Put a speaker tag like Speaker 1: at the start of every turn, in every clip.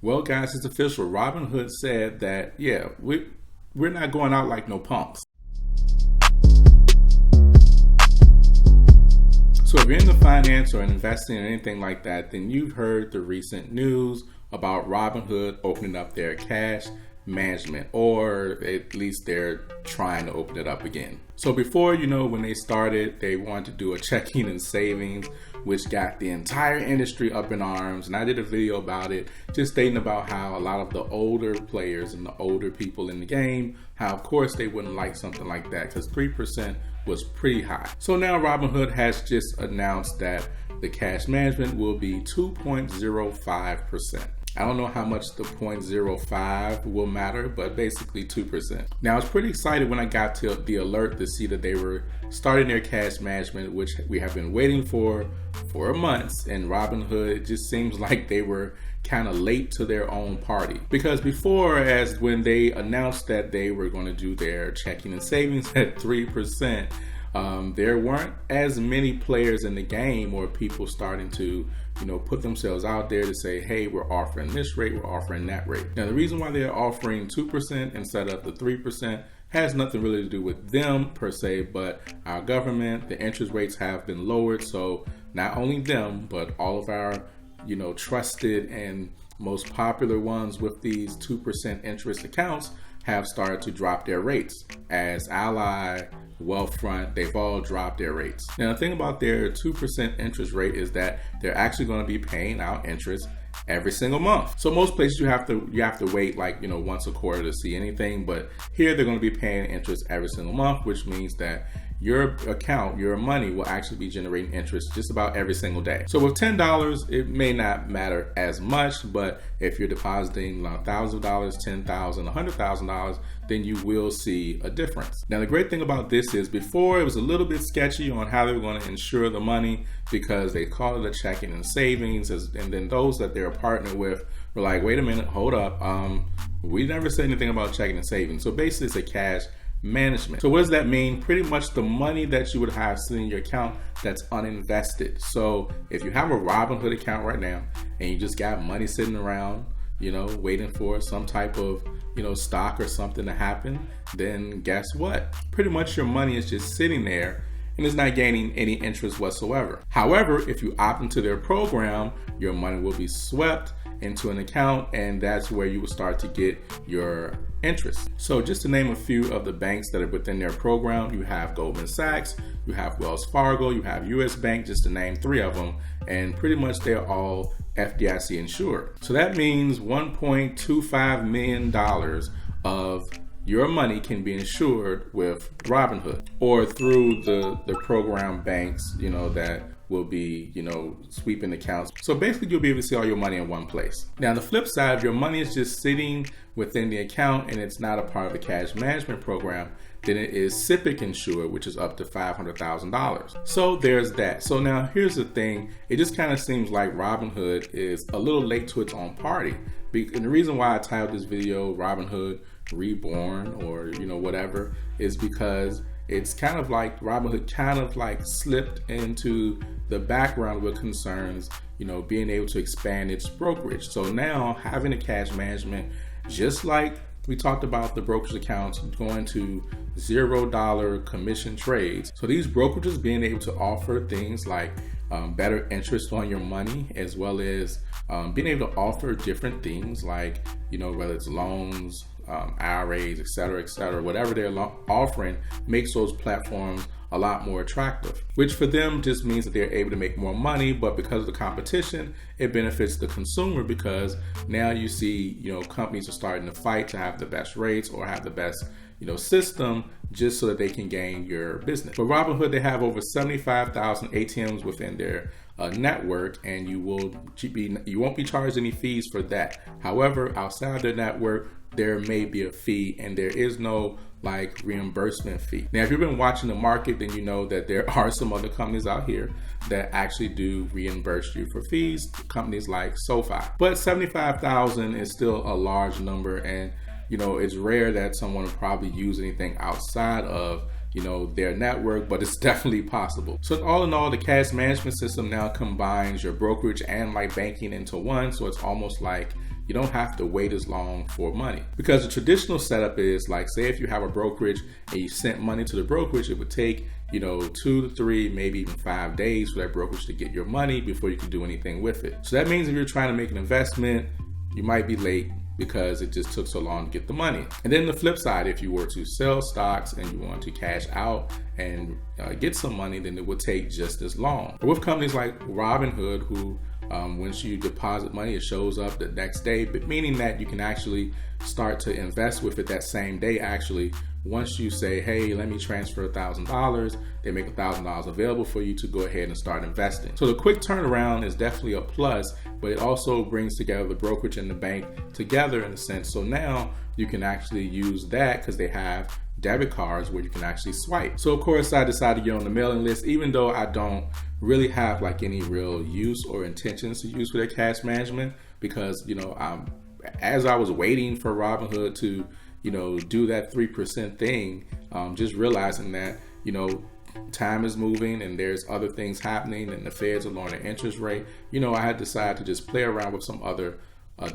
Speaker 1: Well, guys, it's official. Robinhood said that, yeah, we're not going out like no punks. So if you're into finance or investing in anything like that, then you've heard the recent news about Robinhood opening up their cash management, or at least they're trying to open it up again. So before, when they started, they wanted to do a checking and savings, which got the entire industry up in arms. And I did a video about it, just stating about how a lot of the older players and the older people in the game, how of course they wouldn't like something like that because 3% was pretty high. So now Robinhood has just announced that the cash management will be 2.05%. I don't know how much the 0.05 will matter, but basically 2%. Now, I was pretty excited when I got to the alert to see that they were starting their cash management, which we have been waiting for months. And Robinhood, it just seems like they were kind of late to their own party. Because before, as when they announced that they were going to do their checking and savings at 3%, there weren't as many players in the game or people starting to put themselves out there to say, hey, we're offering this rate, we're offering that rate. Now, the reason why they're offering 2% instead of the 3% has nothing really to do with them per se, but our government, the interest rates have been lowered. So not only them, but all of our, trusted and most popular ones with these 2% interest accounts have started to drop their rates. As Ally, Wealthfront, they've all dropped their rates. Now, the thing about their 2% interest rate is that they're actually going to be paying out interest every single month. So most places you have to wait once a quarter to see anything, but here they're going to be paying interest every single month, which means that your account, your money will actually be generating interest just about every single day. So with $10, it may not matter as much, but if you're depositing thousands of dollars, $10,000, $100,000, then you will see a difference. Now, the great thing about this is before it was a little bit sketchy on how they were going to insure the money because they called it a checking and savings, and then those that they're a partner with were like, wait a minute, hold up. We never said anything about checking and savings. So basically it's a cash management. So what does that mean? Pretty much the money that you would have sitting in your account that's uninvested. So if you have a Robinhood account right now and you just got money sitting around, waiting for some type of, stock or something to happen, then guess what? Pretty much your money is just sitting there and it's not gaining any interest whatsoever. However, if you opt into their program, your money will be swept into an account, and that's where you will start to get your interest. So just to name a few of the banks that are within their program, you have Goldman Sachs, you have Wells Fargo, you have US Bank, just to name 3 of them, and pretty much they're all FDIC insured. So that means $1.25 million of your money can be insured with Robinhood or through the program banks, that will be, sweeping accounts. So basically you'll be able to see all your money in one place. Now, the flip side, if your money is just sitting within the account and it's not a part of the cash management program, then it is SIPC insured, which is up to $500,000. So there's that. So now here's the thing. It just kind of seems like Robinhood is a little late to its own party. And the reason why I titled this video Robinhood Reborn or, whatever, is because it's kind of like Robinhood kind of like slipped into the background with concerns, being able to expand its brokerage. So now having a cash management, just like we talked about the brokerage accounts going to $0 commission trades. So these brokerages being able to offer things like better interest on your money, as well as being able to offer different things like, whether it's loans, IRAs, et cetera, whatever they're offering makes those platforms a lot more attractive, which for them just means that they're able to make more money. But because of the competition, it benefits the consumer because now you see, companies are starting to fight to have the best rates or have the best, system just so that they can gain your business. For Robinhood, they have over 75,000 ATMs within their network, and you won't be charged any fees for that. However, outside their network, there may be a fee, and there is no reimbursement fee. Now, if you've been watching the market, then you know that there are some other companies out here that actually do reimburse you for fees, companies like SoFi. But 75,000 is still a large number, and it's rare that someone will probably use anything outside of their network, but it's definitely possible. So all in all, the cash management system now combines your brokerage and like banking into one. So it's almost like you don't have to wait as long for money, because the traditional setup is like, say if you have a brokerage and you sent money to the brokerage, it would take 2 to 3, maybe even 5 days for that brokerage to get your money before you can do anything with it. So that means if you're trying to make an investment, you might be late because it just took so long to get the money. And then the flip side, if you were to sell stocks and you want to cash out and get some money, then it would take just as long. But with companies like Robinhood, who once you deposit money, it shows up the next day, but meaning that you can actually start to invest with it that same day. Actually, once you say, hey, let me transfer $1,000, they make $1,000 available for you to go ahead and start investing. So the quick turnaround is definitely a plus, but it also brings together the brokerage and the bank together in a sense. So now you can actually use that because they have debit cards where you can actually swipe. So of course I decided to get on the mailing list, even though I don't really have like any real use or intentions to use for their cash management, because as I was waiting for Robinhood to do that 3% thing, just realizing that time is moving and there's other things happening and the Feds are lowering their interest rate, I had decided to just play around with some other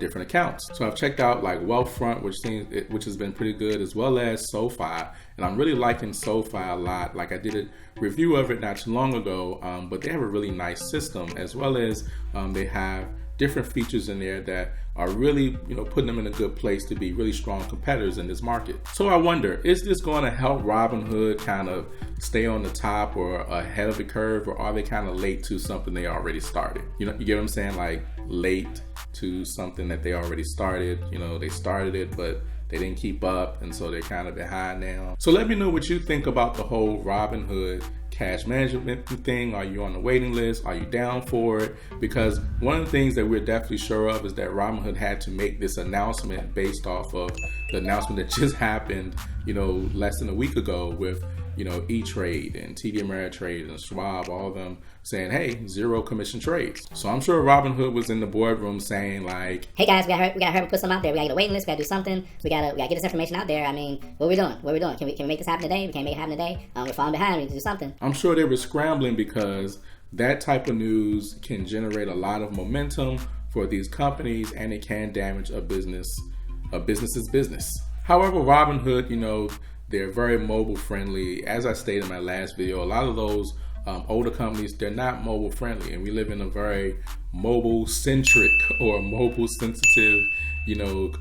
Speaker 1: different accounts. So I've checked out like Wealthfront, which has been pretty good, as well as SoFi, and I'm really liking SoFi a lot. Like I did a review of it not too long ago, but they have a really nice system, as well as they have different features in there that are really, putting them in a good place to be really strong competitors in this market. So I wonder, is this going to help Robinhood kind of stay on the top or ahead of the curve, or are they kind of late to something they already started? You get what I'm saying? Like late to something that they already started. They started it, but they didn't keep up, and so they're kind of behind now. So let me know what you think about the whole Robinhood cash management thing. Are you on the waiting list? Are you down for it? Because one of the things that we're definitely sure of is that Robinhood had to make this announcement based off of the announcement that just happened, less than a week ago with E-Trade and TD Ameritrade and Schwab, all of them saying, hey, 0 commission trades. So I'm sure Robinhood was in the boardroom saying like, hey guys, we gotta hurry put something out there. We gotta get a waiting list. We gotta do something. We gotta get this information out there. I mean, what are we doing? Can we make this happen today? We can't make it happen today. We're falling behind. We need to do something. I'm sure they were scrambling because that type of news can generate a lot of momentum for these companies, and it can damage a business's business. However, Robinhood, they're very mobile friendly. As I stated in my last video, a lot of those older companies, they're not mobile friendly, and we live in a very mobile centric or mobile sensitive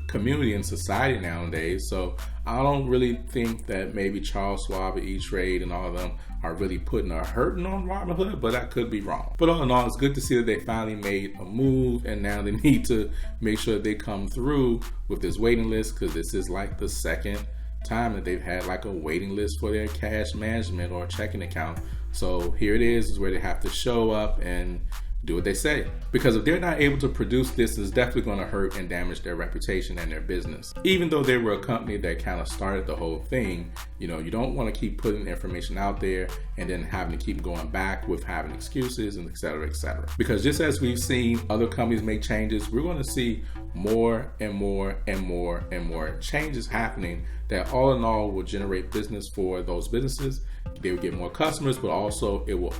Speaker 1: community and society nowadays. So I don't really think that maybe Charles Schwab, E-Trade, and all of them are really putting a hurting on Robinhood, but I could be wrong. But all in all, it's good to see that they finally made a move, and now they need to make sure they come through with this waiting list, because this is like the second time that they've had like a waiting list for their cash management or checking account. So here it is where they have to show up and do what they say, because if they're not able to produce this, it's definitely going to hurt and damage their reputation and their business. Even though they were a company that kind of started the whole thing, you don't want to keep putting information out there and then having to keep going back with having excuses and et cetera, because just as we've seen other companies make changes, we're going to see more and more and more and more changes happening that all in all will generate business for those businesses. They will get more customers, but also it will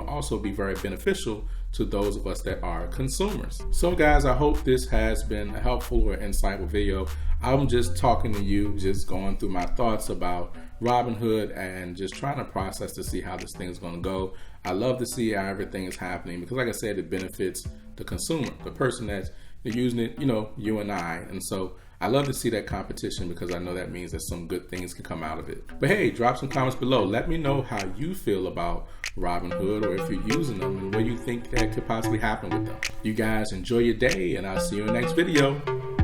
Speaker 1: also be very beneficial to those of us that are consumers. So guys, I hope this has been a helpful or insightful video. I'm just talking to you, just going through my thoughts about Robinhood and just trying to process to see how this thing is going to go. I love to see how everything is happening, because like I said, it benefits the consumer, the person that's using it, you and I. And so I love to see that competition, because I know that means that some good things can come out of it. But hey, drop some comments below. Let me know how you feel about Robinhood, or if you're using them, and what you think that could possibly happen with them. You guys enjoy your day, and I'll see you in the next video.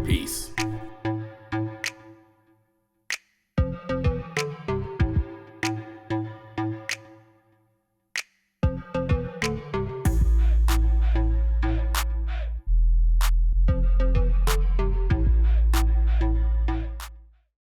Speaker 1: Peace.